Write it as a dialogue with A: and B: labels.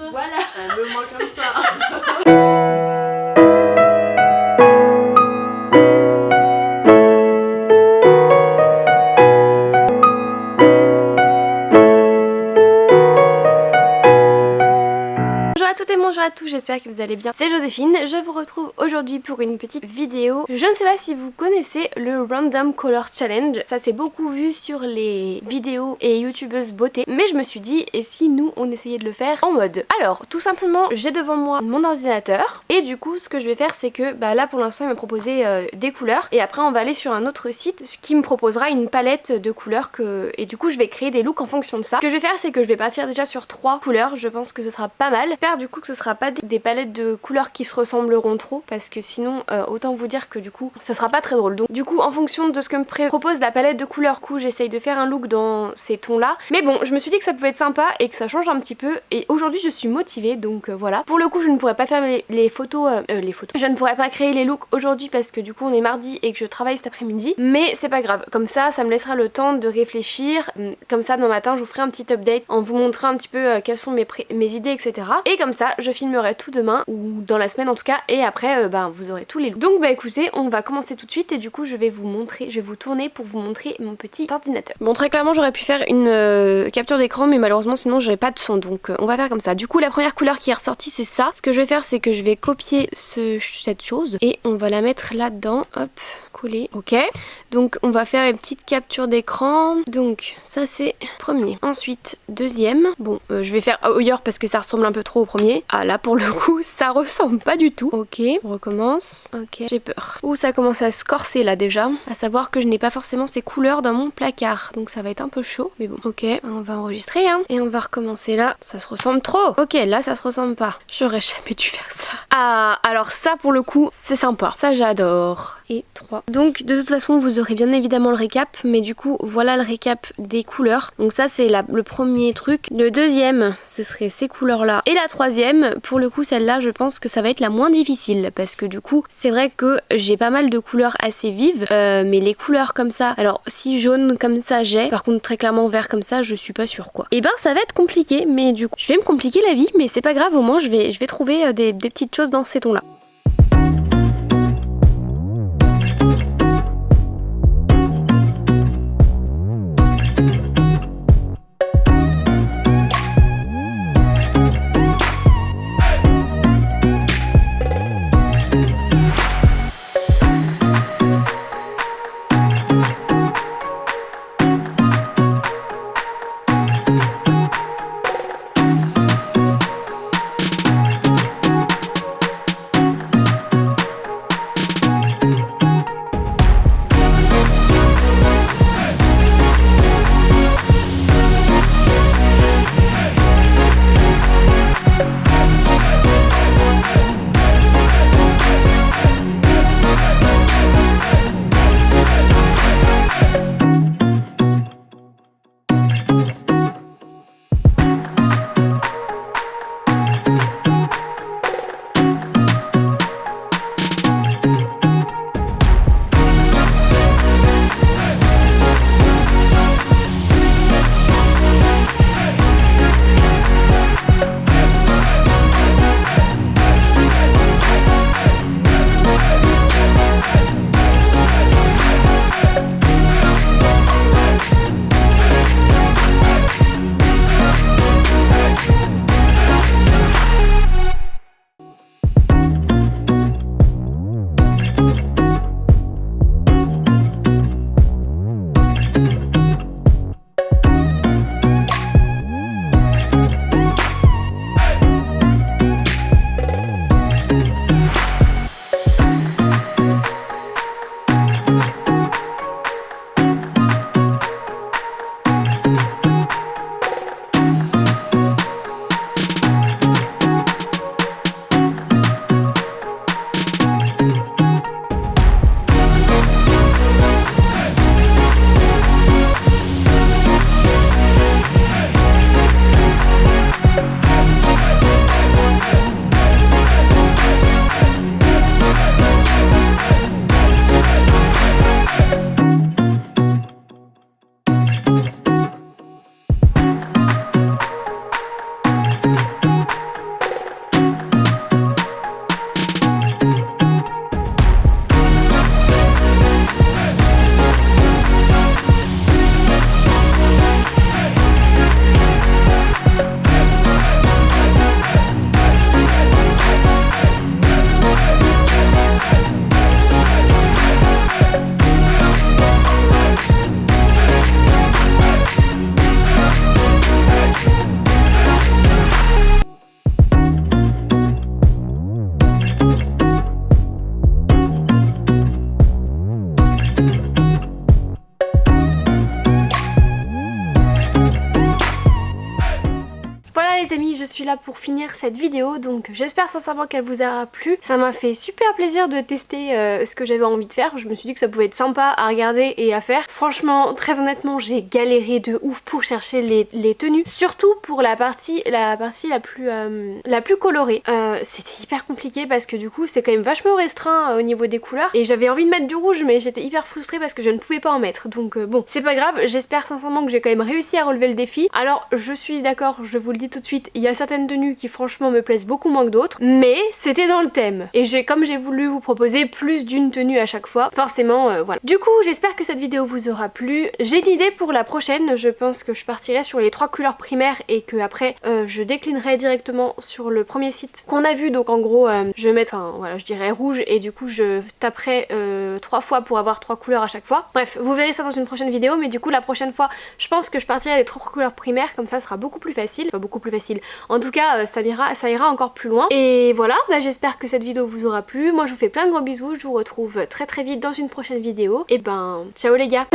A: Voilà.
B: Aime-moi comme ça.
A: Bonjour à toutes et bonjour à tous, j'espère que vous allez bien. C'est Joséphine, je vous retrouve aujourd'hui pour une petite vidéo. Je ne sais pas si vous connaissez le Random Color Challenge. Ça s'est beaucoup vu sur les vidéos et youtubeuses beauté. Mais je me suis dit, et si nous on essayait de le faire en mode. Alors tout simplement, j'ai devant moi mon ordinateur. Et du coup ce que je vais faire c'est que là pour l'instant il m'a proposé des couleurs. Et après on va aller sur un autre site qui me proposera une palette de couleurs et du coup je vais créer des looks en fonction de ça. Ce que je vais faire c'est que je vais partir déjà sur 3 couleurs. Je pense que ce sera pas mal. J'espère du coup que ce sera pas des palettes de couleurs qui se ressembleront trop, parce que sinon autant vous dire que du coup ça sera pas très drôle. Donc du coup en fonction de ce que me propose la palette de couleurs, j'essaye de faire un look dans ces tons là. Mais bon, je me suis dit que ça pouvait être sympa et que ça change un petit peu, et aujourd'hui je suis motivée, donc voilà. Pour le coup je ne pourrais pas faire les photos. Je ne pourrais pas créer les looks aujourd'hui parce que du coup on est mardi et que je travaille cet après-midi, mais c'est pas grave, comme ça me laissera le temps de réfléchir. Comme ça demain matin je vous ferai un petit update en vous montrant un petit peu quelles sont mes idées, etc. Et comme ça je filmerai tout demain, ou dans la semaine en tout cas, et après vous aurez tous les looks. Donc écoutez, on va commencer tout de suite, et du coup je vais vous montrer, je vais vous tourner pour vous montrer mon petit ordinateur. Bon, très clairement j'aurais pu faire une capture d'écran, mais malheureusement sinon j'aurais pas de son, donc on va faire comme ça. Du coup la première couleur qui est ressortie c'est ça. Ce que je vais faire c'est que je vais copier cette chose et on va la mettre là-dedans, hop, coller, ok. Donc on va faire une petite capture d'écran. Donc ça c'est premier. Ensuite deuxième. Bon je vais faire ailleurs parce que ça ressemble un peu trop au premier. Ah là pour le coup ça ressemble pas du tout. Ok, on recommence. Ok, j'ai peur. Ouh, ça commence à se corser là déjà. À savoir que je n'ai pas forcément ces couleurs dans mon placard, donc ça va être un peu chaud. Mais bon, ok, on va enregistrer hein. Et on va recommencer là. Ça se ressemble trop. Ok, là ça se ressemble pas. J'aurais jamais dû faire ça. Ah, alors ça pour le coup c'est sympa. Ça j'adore. Et 3. Donc de toute façon vous aurez bien évidemment le récap, mais du coup voilà le récap des couleurs. Donc ça c'est le premier truc. Le deuxième ce serait ces couleurs là. Et la troisième, pour le coup celle-là je pense que ça va être la moins difficile, parce que du coup c'est vrai que j'ai pas mal de couleurs assez vives, mais les couleurs comme ça, alors si jaune comme ça j'ai, par contre très clairement vert comme ça je suis pas sûre quoi. Et ben ça va être compliqué, mais du coup je vais me compliquer la vie, mais c'est pas grave, au moins je vais trouver des petites choses dans ces tons là. les amis, je suis là pour finir cette vidéo, donc j'espère sincèrement qu'elle vous aura plu. Ça m'a fait super plaisir de tester ce que j'avais envie de faire. Je me suis dit que ça pouvait être sympa à regarder et à faire. Franchement, très honnêtement, j'ai galéré de ouf pour chercher les tenues, surtout pour la partie la plus colorée. C'était hyper compliqué parce que du coup c'est quand même vachement restreint au niveau des couleurs et j'avais envie de mettre du rouge mais j'étais hyper frustrée parce que je ne pouvais pas en mettre. Donc bon, c'est pas grave, j'espère sincèrement que j'ai quand même réussi à relever le défi. Alors je suis d'accord, je vous le dis tout de suite, il y a certaines tenues qui franchement me plaisent beaucoup moins que d'autres, mais c'était dans le thème. Et comme j'ai voulu vous proposer plus d'une tenue à chaque fois, forcément voilà. Du coup j'espère que cette vidéo vous aura plu. J'ai une idée pour la prochaine, je pense que je partirai sur les 3 couleurs primaires et que après je déclinerai directement sur le premier site qu'on a vu. Donc en gros je vais mettre, enfin voilà, je dirais rouge et du coup je taperai 3 fois pour avoir 3 couleurs à chaque fois. Bref, vous verrez ça dans une prochaine vidéo, mais du coup la prochaine fois je pense que je partirai des 3 couleurs primaires, comme ça ce sera beaucoup plus facile. Enfin beaucoup plus facile, en tout cas ça ira encore plus loin. Et voilà, bah, j'espère que cette vidéo vous aura plu. Moi je vous fais plein de gros bisous, je vous retrouve très vite dans une prochaine vidéo. Et ben ciao les gars.